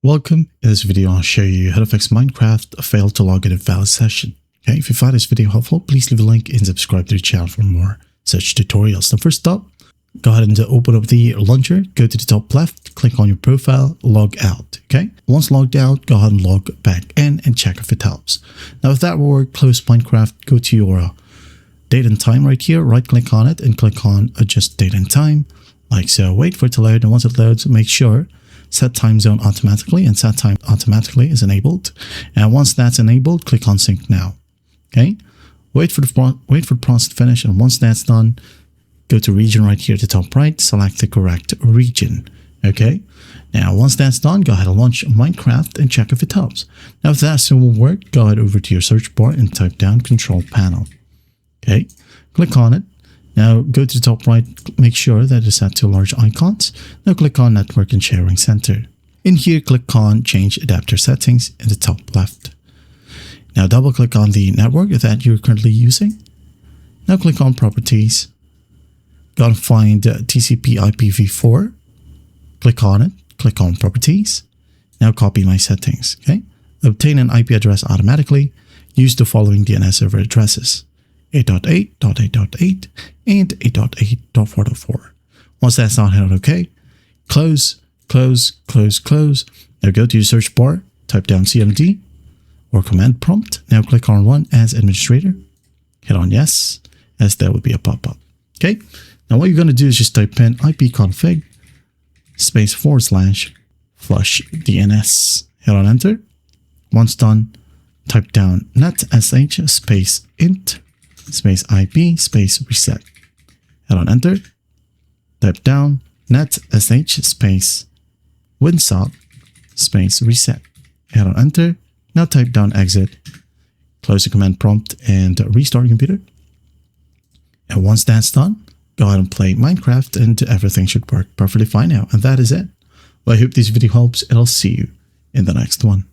Welcome. In this video, I'll show you how to fix Minecraft failed to log in Invalid Session. Okay, if you find this video helpful, please leave a like and subscribe to the channel for more such tutorials. Now, first up, go ahead and open up the launcher, go to the top left, click on your profile, log out. Okay, once logged out, go ahead and log back in and check if it helps. Now, if that will work, close Minecraft, go to your date and time right here, right click on it and click on adjust date and time, like so. Wait for it to load, and once it loads, make sure set time zone automatically, and set time automatically is enabled. And once that's enabled, click on sync now. Okay, wait for the process to finish, and once that's done, go to region right here at the top right, select the correct region. Okay, now once that's done, go ahead and launch Minecraft and check if it helps. Now if that still will work, go ahead over to your search bar and type down control panel. Okay, click on it. Now go to the top right, make sure that it's set to large icons. Now click on Network and Sharing Center. In here, click on Change Adapter Settings in the top left. Now double click on the network that you're currently using. Now click on Properties. Go and find TCP IPv4. Click on it, click on Properties. Now copy my settings. Okay, obtain an IP address automatically. Use the following DNS server addresses: 8.8.8.8 and 8.8.4.4. Once that's done, hit OK. Close. Now go to your search bar, type down CMD or command prompt. Now click on Run as administrator. Hit on Yes, as there will be a pop-up. Okay. Now what you're going to do is just type in ipconfig space /flush DNS. Hit on Enter. Once done, type down netsh space int space IP space reset. Hit on Enter. Type down netsh space winsock space reset. Hit on Enter. Now type down exit. Close the command prompt and restart your computer. And once that's done, go ahead and play Minecraft and everything should work perfectly fine now. And that is it. Well, I hope this video helps, and I'll see you in the next one.